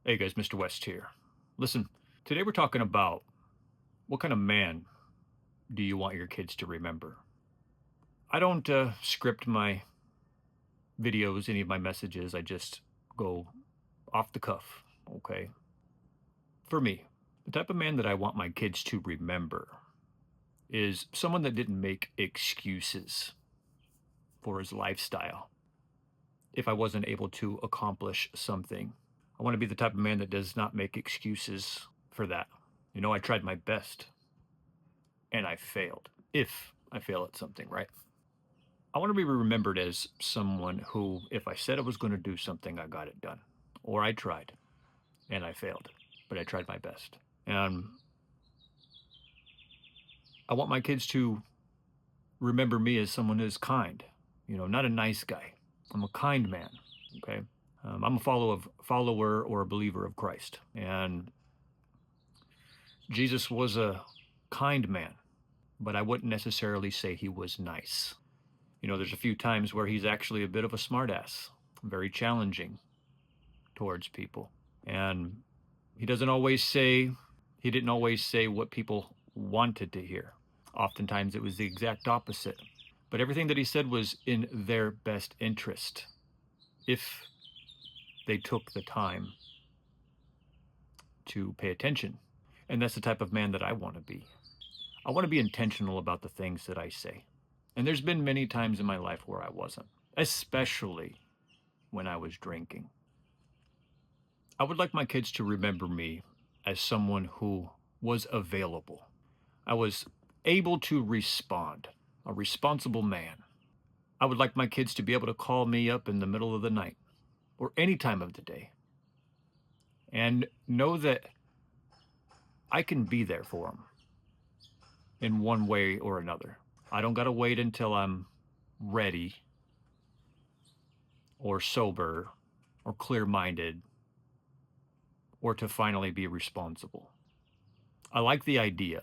Hey guys, Mr. West here. Listen, today we're talking about what kind of man do you want your kids to remember? I don't script my videos, any of my messages. I just go off the cuff. Okay. For me, the type of man that I want my kids to remember is someone that didn't make excuses for his lifestyle if I wasn't able to accomplish something. I want to be the type of man that does not make excuses for that. I tried my best and I failed. If I fail at something, right? I want to be remembered as someone who, if I said I was going to do something, I got it done. Or I tried and I failed, but I tried my best. And I want my kids to remember me as someone who's kind, not a nice guy. I'm a kind man. Okay. I'm a follower or a believer of Christ. And Jesus was a kind man, but I wouldn't necessarily say he was nice. There's a few times where he's actually a bit of a smartass, very challenging towards people. And he didn't always say what people wanted to hear. Oftentimes it was the exact opposite. But everything that he said was in their best interest if they took the time to pay attention. And that's the type of man that I want to be. I want to be intentional about the things that I say. And there's been many times in my life where I wasn't, especially when I was drinking. I would like my kids to remember me as someone who was available. I was able to respond, a responsible man. I would like my kids to be able to call me up in the middle of the night or any time of the day and know that I can be there for them in one way or another. I don't got to wait until I'm ready or sober or clear minded or to finally be responsible. I like the idea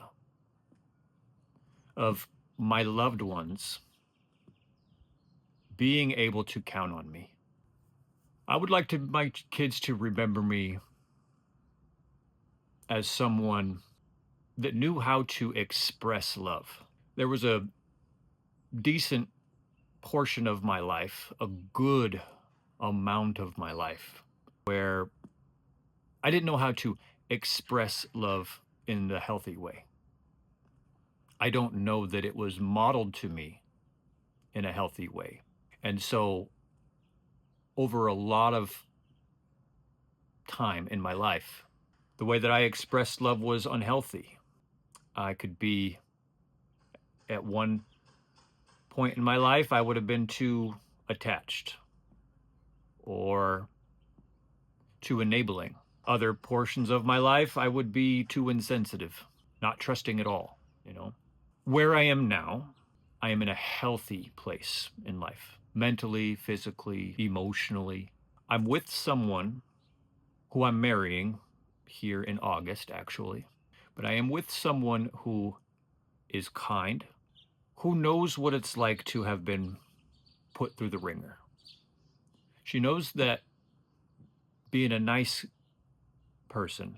of my loved ones being able to count on me. I would like to my kids to remember me as someone that knew how to express love. There was a decent portion of my life, a good amount of my life, where I didn't know how to express love in the healthy way. I don't know that it was modeled to me in a healthy way. And so, over a lot of time in my life, the way that I expressed love was unhealthy. I could be at one point in my life, I would have been too attached or too enabling. Other portions of my life, I would be too insensitive, not trusting at all, you know. Where I am now, I am in a healthy place in life, mentally, physically, emotionally. I'm with someone who I'm marrying here in August, actually, but I am with someone who is kind, who knows what it's like to have been put through the ringer. She knows that being a nice person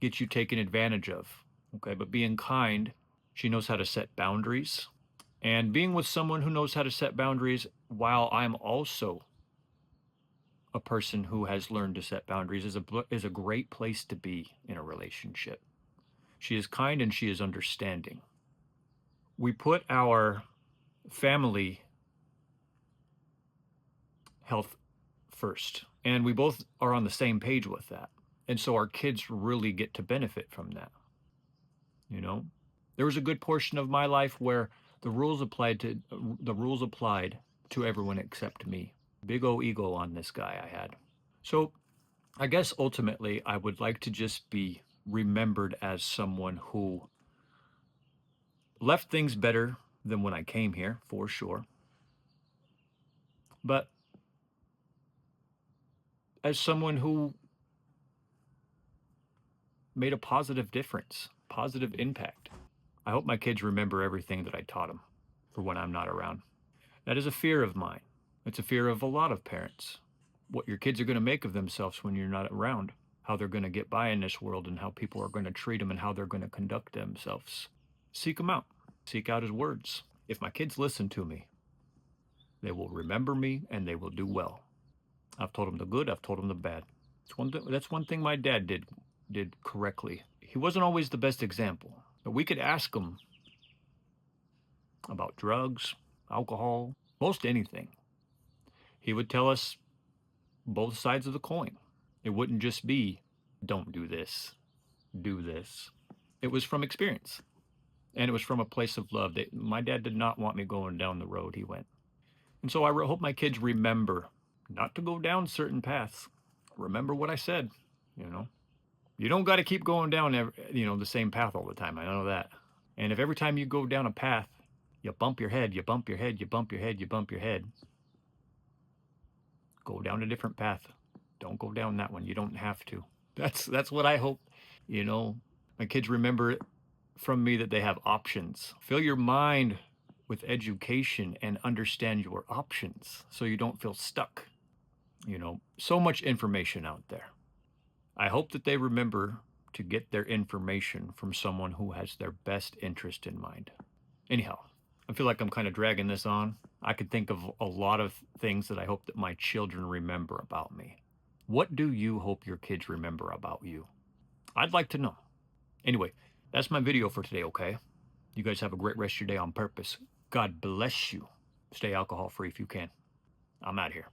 gets you taken advantage of. Okay. But being kind, she knows how to set boundaries. And being with someone who knows how to set boundaries while I'm also a person who has learned to set boundaries is a great place to be in a relationship. She is kind and she is understanding. We put our family health first, and we both are on the same page with that. And so our kids really get to benefit from that, you know? There was a good portion of my life where the rules applied to everyone except me. Big O ego on this guy I had. So, I guess ultimately I would like to just be remembered as someone who left things better than when I came here, for sure. But as someone who made a positive difference, positive impact. I hope my kids remember everything that I taught them for when I'm not around. That is a fear of mine. It's a fear of a lot of parents. what your kids are going to make of themselves when you're not around, how they're going to get by in this world, and how people are going to treat them and how they're going to conduct themselves. Seek them out, seek out his words. If my kids listen to me, they will remember me and they will do well. I've told them the good, I've told them the bad. That's one thing my dad did correctly. He wasn't always the best example, but we could ask him about drugs, alcohol, most anything. He would tell us both sides of the coin. It wouldn't just be, don't do this, do this. It was from experience. And it was from a place of love. That my dad did not want me going down the road he went. And so hope my kids remember not to go down certain paths. Remember what I said, you know. You don't got to keep going down the same path all the time. I know that. And if every time you go down a path, you bump your head, you bump your head, you bump your head, you bump your head, go down a different path. Don't go down that one. You don't have to. That's what I hope, you know, my kids remember from me, that they have options. Fill your mind with education and understand your options so you don't feel stuck. So much information out there. I hope that they remember to get their information from someone who has their best interest in mind. Anyhow, I feel like I'm kind of dragging this on. I could think of a lot of things that I hope that my children remember about me. What do you hope your kids remember about you? I'd like to know. Anyway, that's my video for today, okay? You guys have a great rest of your day on purpose. God bless you. Stay alcohol free if you can. I'm out here.